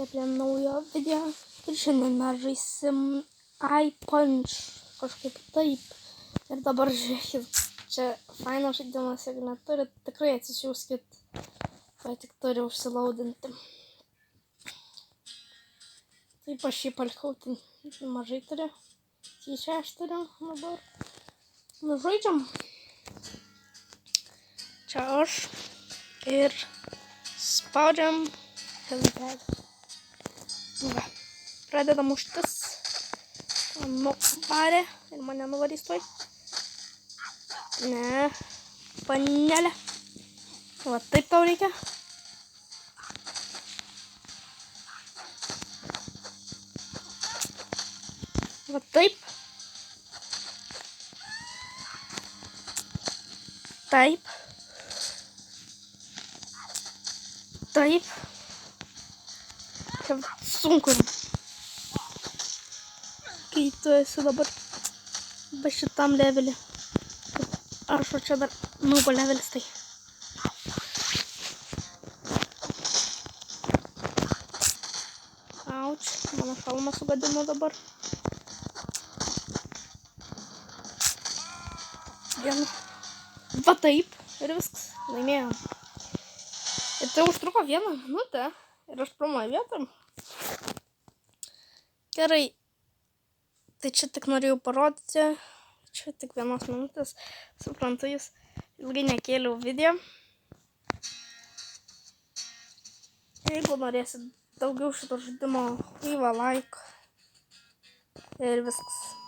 prie naujo video ir šiandien mes žaisim iPunch kažkaip taip. Ir dabar žiūrėkit, čia fainas žaidimas, jeigu neturit, tikrai atsisiųskit, kai tik turi užsilaudinti. Taip aš jį palikau, tai mažai turiu, 6 turiu dabar. Nu žaidžiam. Čia aš ir spaudžiam helipad. Va, pradedam muštis. Nuvarė ir mane nuvarys tuoj. Ne, panelė. Va taip tau reikia. Va taip. Taip. Taip. Čia sunku. Kai tu esi dabar be šitam levelį. Aš o čia dar nubo levelis tai. Auč, mano šalmą sugadino dabar. Vienu. Va taip. Ir viskas. Laimėjom. Ir tai užtruko 1 minutę. Ir aš pirmoje vietoje. Gerai. Tai čia tik norėjau parodyti. Čia tik 1 minutės. Suprantu, jūs ilgai nekėliau video. Jeigu norėsit daugiau šito žaidimo, leave a like. Ir viskas.